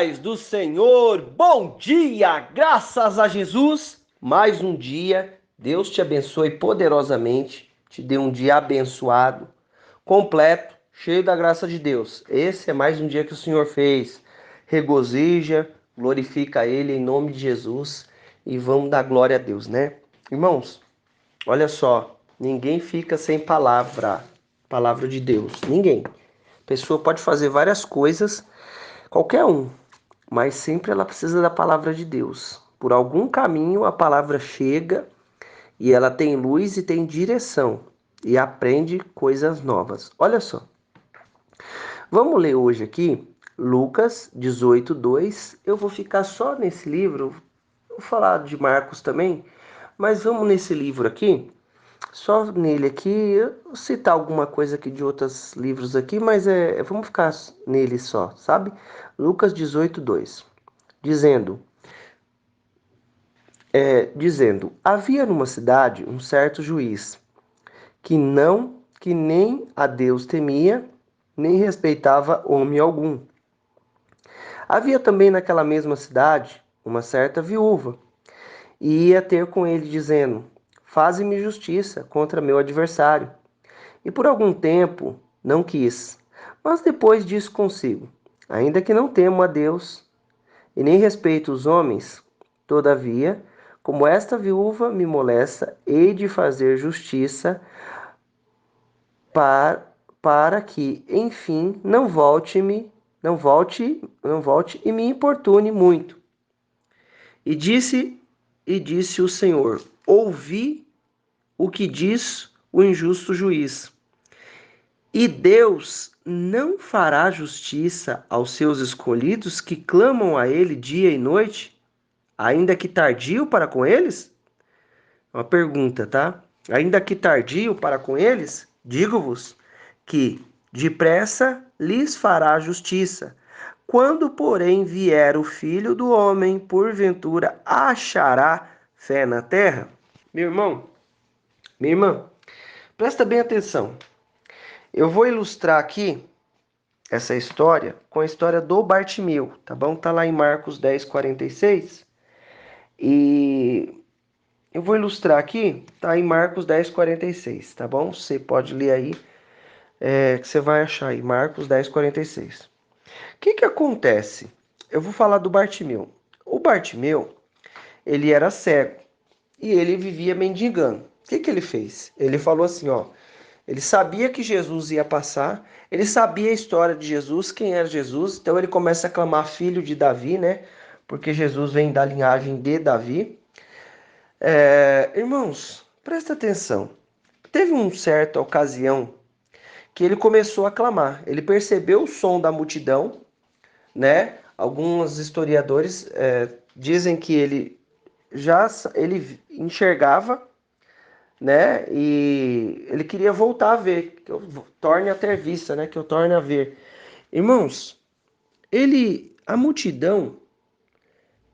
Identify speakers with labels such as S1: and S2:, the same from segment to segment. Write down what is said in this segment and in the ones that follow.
S1: paz do Senhor, bom dia, graças a Jesus, mais um dia, Deus te abençoe poderosamente, te dê um dia abençoado, completo, cheio da graça de Deus. Esse é mais um dia que o Senhor fez, regozija, glorifica Ele em nome de Jesus e vamos dar glória a Deus, né? Irmãos, olha só, ninguém fica sem palavra de Deus, ninguém. A pessoa pode fazer várias coisas, qualquer um, mas sempre ela precisa da palavra de Deus. Por algum caminho a palavra chega e ela tem luz e tem direção e aprende coisas novas. Olha só, vamos ler hoje aqui Lucas 18:2. Eu vou ficar só nesse livro, vou falar de Marcos também, mas vamos nesse livro aqui. Só nele aqui, eu vou citar alguma coisa aqui de outros livros aqui, mas vamos ficar nele só, sabe? Lucas 18:2, dizendo, havia numa cidade um certo juiz que nem a Deus temia, nem respeitava homem algum. Havia também naquela mesma cidade uma certa viúva, e ia ter com ele dizendo, faze-me justiça contra meu adversário. E por algum tempo não quis, mas depois disse consigo, ainda que não temo a Deus e nem respeito os homens, todavia, como esta viúva me molesta, hei de fazer justiça para, para que, enfim, não volte e me importune muito. E disse o Senhor: ouvi o que diz o injusto juiz. E Deus não fará justiça aos seus escolhidos que clamam a ele dia e noite, ainda que tardio para com eles? Uma pergunta, tá? Ainda que tardio para com eles, digo-vos que depressa lhes fará justiça. Quando, porém, vier o Filho do Homem, porventura achará fé na terra? Meu irmão, minha irmã, presta bem atenção. Eu vou ilustrar aqui essa história com a história do Bartimeu, tá bom? Tá lá em Marcos 10:46. E eu vou ilustrar aqui, tá em Marcos 10:46, tá bom? Você pode ler aí, que você vai achar aí, Marcos 10:46. O que acontece? Eu vou falar do Bartimeu. O Bartimeu, ele era cego e ele vivia mendigando. O que ele fez? Ele falou assim, ó, ele sabia que Jesus ia passar, ele sabia a história de Jesus, quem era Jesus, então ele começa a clamar filho de Davi, né? Porque Jesus vem da linhagem de Davi. Irmãos, presta atenção. Teve uma certa ocasião que ele começou a clamar. Ele percebeu o som da multidão, né? Alguns historiadores dizem que ele enxergava, né? E ele queria voltar a ver, que eu torne a ter vista, né? Que eu torne a ver. Irmãos, a multidão,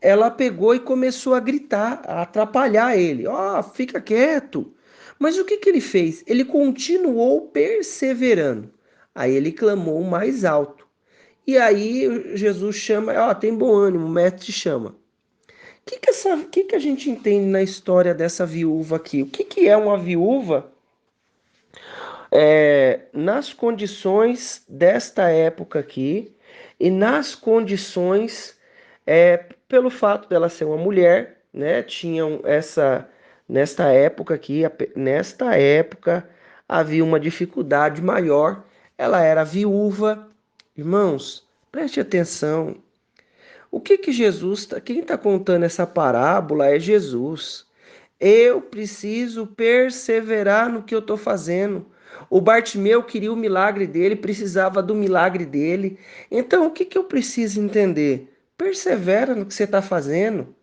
S1: ela pegou e começou a gritar, a atrapalhar ele. Ó, fica quieto. Mas o que ele fez? Ele continuou perseverando. Aí ele clamou mais alto. E aí Jesus chama, ó, tem bom ânimo, o mestre te chama. Que a gente entende na história dessa viúva aqui? O que é uma viúva nas condições desta época aqui e nas condições pelo fato dela ser uma mulher, né? Tinham nesta época aqui, nesta época havia uma dificuldade maior. Ela era viúva. Irmãos, preste atenção. Quem está contando essa parábola é Jesus. Eu preciso perseverar no que eu estou fazendo. O Bartimeu queria o milagre dele, precisava do milagre dele. Então, o que eu preciso entender? Persevera no que você está fazendo.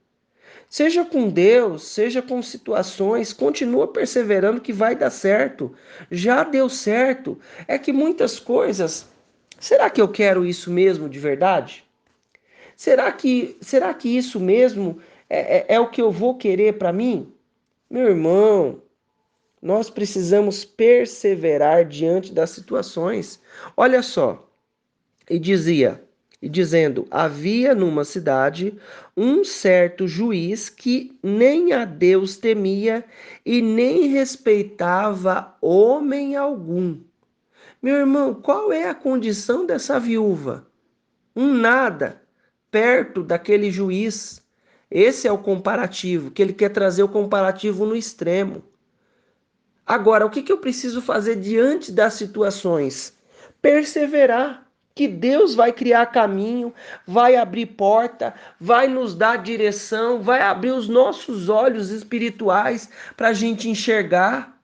S1: Seja com Deus, seja com situações, continua perseverando que vai dar certo. Já deu certo. É que muitas coisas. Será que eu quero isso mesmo de verdade? Será que isso mesmo é o que eu vou querer para mim? Meu irmão, nós precisamos perseverar diante das situações. Olha só, e dizia: e dizendo: havia numa cidade um certo juiz que nem a Deus temia e nem respeitava homem algum. Meu irmão, qual é a condição dessa viúva? Um nada, perto daquele juiz. Esse é o comparativo, que ele quer trazer o comparativo no extremo. Agora, o que eu preciso fazer diante das situações? Perseverar. Que Deus vai criar caminho, vai abrir porta, vai nos dar direção, vai abrir os nossos olhos espirituais para a gente enxergar.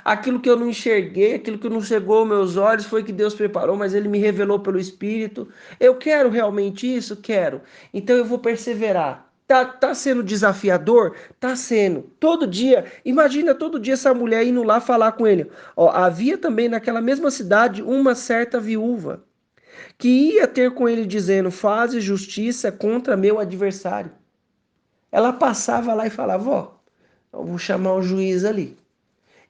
S1: Aquilo que eu não enxerguei, aquilo que não chegou aos meus olhos, foi que Deus preparou, mas Ele me revelou pelo Espírito. Eu quero realmente isso? Quero. Então eu vou perseverar. Tá sendo desafiador? Tá sendo. Todo dia, imagina todo dia essa mulher indo lá falar com ele. Ó, havia também naquela mesma cidade uma certa viúva que ia ter com ele dizendo: faze justiça contra meu adversário. Ela passava lá e falava: ó, eu vou chamar o juiz ali.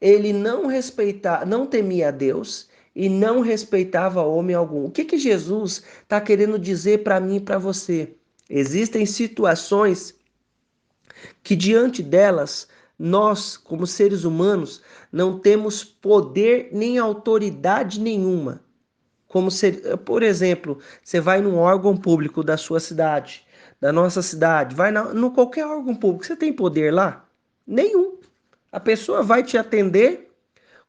S1: Ele não respeitava, não temia a Deus e não respeitava homem algum. O que Jesus está querendo dizer para mim e para você? Existem situações que diante delas, nós, como seres humanos, não temos poder nem autoridade nenhuma. Como ser, por exemplo, você vai num órgão público da sua cidade, da nossa cidade, vai no qualquer órgão público, você tem poder lá? Nenhum. A pessoa vai te atender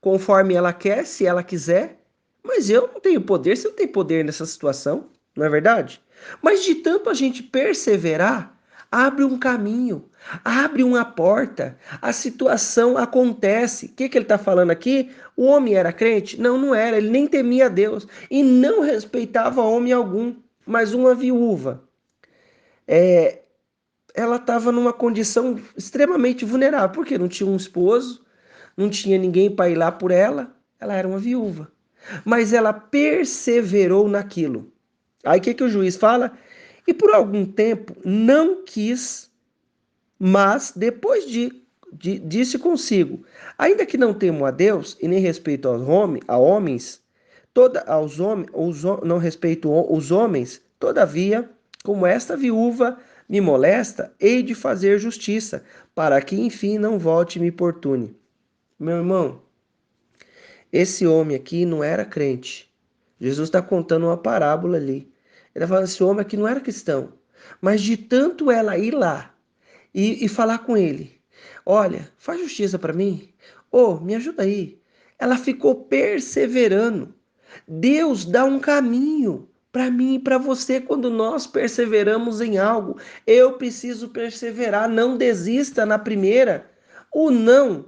S1: conforme ela quer, se ela quiser, mas eu não tenho poder, você não tem poder nessa situação, não é verdade? Mas de tanto a gente perseverar, abre um caminho, abre uma porta, a situação acontece. O que ele está falando aqui? O homem era crente? Não, não era, ele nem temia a Deus e não respeitava homem algum, mas uma viúva. Ela estava numa condição extremamente vulnerável, porque não tinha um esposo, não tinha ninguém para ir lá por ela, ela era uma viúva. Mas ela perseverou naquilo. Aí o que o juiz fala? E por algum tempo não quis, mas depois disse consigo: ainda que não temo a Deus e nem respeito a homens, não respeito os homens, todavia, como esta viúva me molesta, hei de fazer justiça, para que enfim não volte e me importune. Meu irmão, esse homem aqui não era crente. Jesus está contando uma parábola ali. Ele fala: esse homem aqui não era cristão. Mas de tanto ela ir lá e falar com ele: olha, faz justiça para mim. Ô, me ajuda aí. Ela ficou perseverando. Deus dá um caminho para mim e para você quando nós perseveramos em algo. Eu preciso perseverar. Não desista na primeira. O não.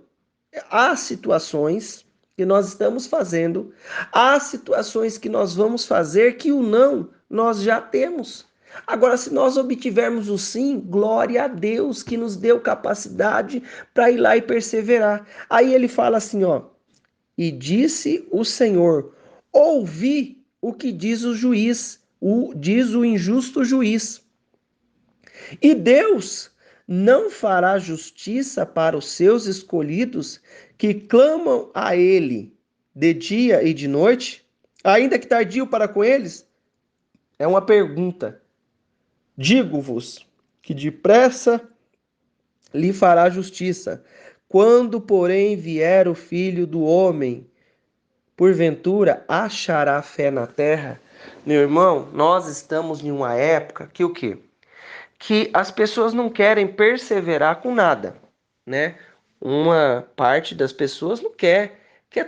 S1: Há situações que nós estamos fazendo, há situações que nós vamos fazer que o não nós já temos. Agora, se nós obtivermos o sim, glória a Deus que nos deu capacidade para ir lá e perseverar. Aí ele fala assim, ó: e disse o Senhor: ouvi o que diz o juiz, diz o injusto juiz. E Deus não fará justiça para os seus escolhidos que clamam a Ele de dia e de noite, ainda que tardio para com eles? É uma pergunta. Digo-vos que depressa lhe fará justiça. Quando, porém, vier o Filho do Homem, porventura achará fé na terra? Meu irmão, nós estamos em uma época que o quê? Que as pessoas não querem perseverar com nada, né? Uma parte das pessoas não quer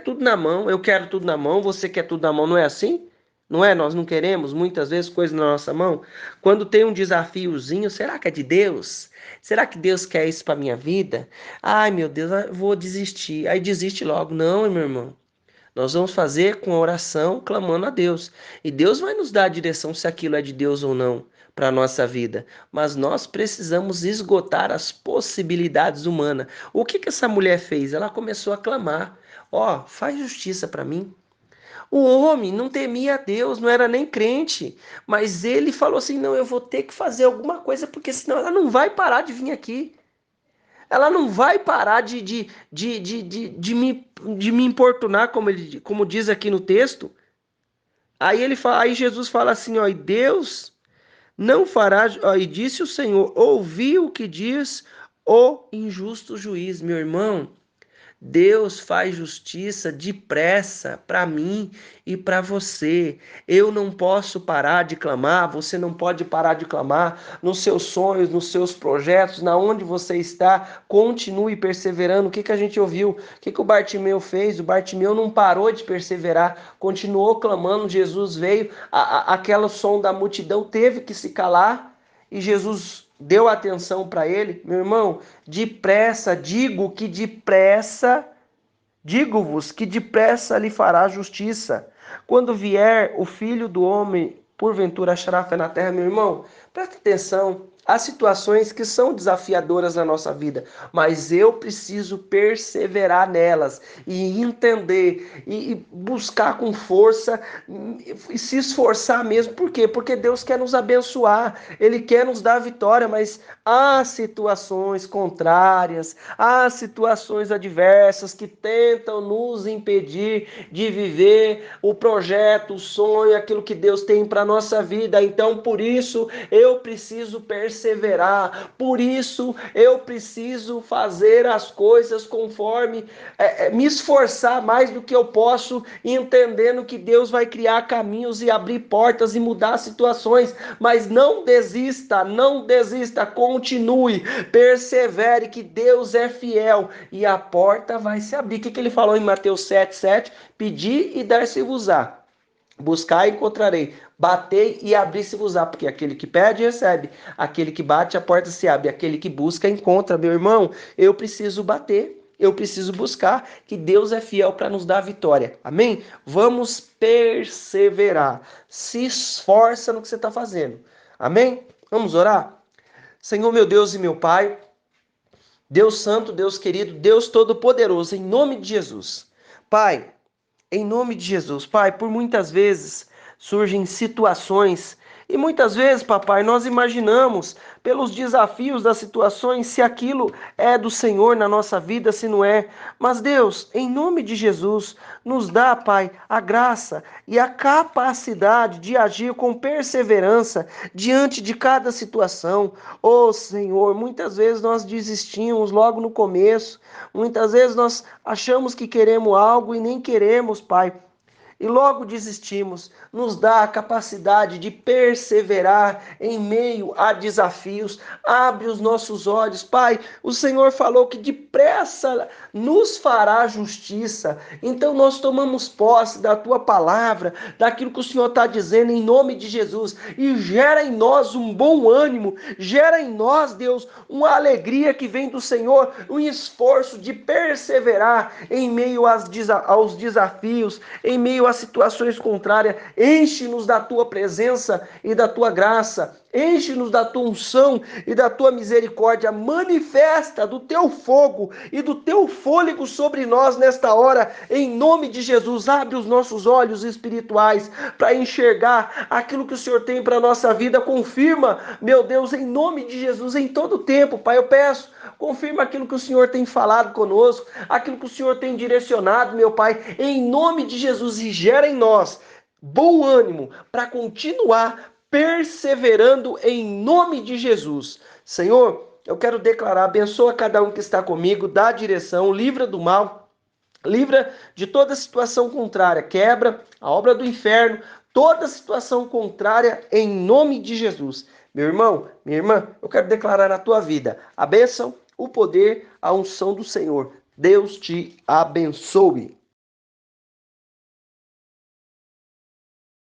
S1: tudo na mão. Eu quero tudo na mão, você quer tudo na mão, não é assim? Não é? Nós não queremos muitas vezes coisas na nossa mão. Quando tem um desafiozinho, será que é de Deus? Será que Deus quer isso para minha vida? Ai, meu Deus, eu vou desistir. Aí desiste logo. Não, meu irmão. Nós vamos fazer com a oração, clamando a Deus. E Deus vai nos dar a direção se aquilo é de Deus ou não para a nossa vida. Mas nós precisamos esgotar as possibilidades humanas. O que essa mulher fez? Ela começou a clamar: ó, faz justiça para mim. O homem não temia a Deus, não era nem crente. Mas ele falou assim: não, eu vou ter que fazer alguma coisa, porque senão ela não vai parar de vir aqui. Ela não vai parar de me importunar, como diz aqui no texto. Aí Jesus fala assim, ó: e Deus Não fará, e disse o Senhor, ouvi o que diz o injusto juiz. Meu irmão, Deus faz justiça depressa para mim e para você. Eu não posso parar de clamar, você não pode parar de clamar nos seus sonhos, nos seus projetos, na onde você está. Continue perseverando. O que a gente ouviu? O que o Bartimeu fez? O Bartimeu não parou de perseverar, continuou clamando. Jesus veio, aquele som da multidão teve que se calar e Jesus deu atenção para ele. Meu irmão, depressa, digo-vos que depressa lhe fará justiça. Quando vier o Filho do Homem, porventura achará fé na terra, meu irmão, presta atenção. Há situações que são desafiadoras na nossa vida, mas eu preciso perseverar nelas e entender e buscar com força e se esforçar mesmo. Por quê? Porque Deus quer nos abençoar, Ele quer nos dar vitória, mas há situações contrárias, há situações adversas que tentam nos impedir de viver o projeto, o sonho, aquilo que Deus tem para a nossa vida. Então, por isso, eu preciso perseverar, por isso, eu preciso fazer as coisas conforme, me esforçar mais do que eu posso, entendendo que Deus vai criar caminhos e abrir portas e mudar situações, mas não desista, não desista, continue, persevere, que Deus é fiel e a porta vai se abrir. O que ele falou em Mateus 7,7? Pedi e dar-se-vos-á. Buscar e encontrarei, batei e abri-se-vos-á, porque aquele que pede recebe, aquele que bate a porta se abre, aquele que busca encontra. Meu irmão, eu preciso bater, eu preciso buscar, que Deus é fiel para nos dar a vitória, amém? Vamos perseverar, se esforça no que você está fazendo, amém? Vamos orar? Senhor meu Deus e meu Pai, Deus santo, Deus querido, Deus todo-poderoso, em nome de Jesus, Pai, em nome de Jesus, Pai, por muitas vezes surgem situações e muitas vezes, papai, nós imaginamos pelos desafios das situações se aquilo é do Senhor na nossa vida, se não é. Mas Deus, em nome de Jesus, nos dá, Pai, a graça e a capacidade de agir com perseverança diante de cada situação. Oh, Senhor, muitas vezes nós desistimos logo no começo, muitas vezes nós achamos que queremos algo e nem queremos, Pai, e logo desistimos. Nos dá a capacidade de perseverar em meio a desafios. Abre os nossos olhos, Pai. O Senhor falou que depressa nos fará justiça. Então nós tomamos posse da tua palavra, daquilo que o Senhor está dizendo em nome de Jesus, e gera em nós um bom ânimo, gera em nós, Deus, uma alegria que vem do Senhor, um esforço de perseverar em meio aos desafios, em meio às situações contrárias. Enche-nos da tua presença e da tua graça. Enche-nos da tua unção e da tua misericórdia. Manifesta do teu fogo e do teu fôlego sobre nós nesta hora. Em nome de Jesus, abre os nossos olhos espirituais para enxergar aquilo que o Senhor tem para a nossa vida. Confirma, meu Deus, em nome de Jesus, em todo tempo, Pai, eu peço. Confirma aquilo que o Senhor tem falado conosco, aquilo que o Senhor tem direcionado, meu Pai, em nome de Jesus, e gera em nós bom ânimo para continuar perseverando em nome de Jesus. Senhor, eu quero declarar, abençoa cada um que está comigo, dá direção, livra do mal, livra de toda situação contrária, quebra a obra do inferno, toda situação contrária em nome de Jesus. Meu irmão, minha irmã, eu quero declarar na tua vida a bênção, o poder, a unção do Senhor. Deus te abençoe.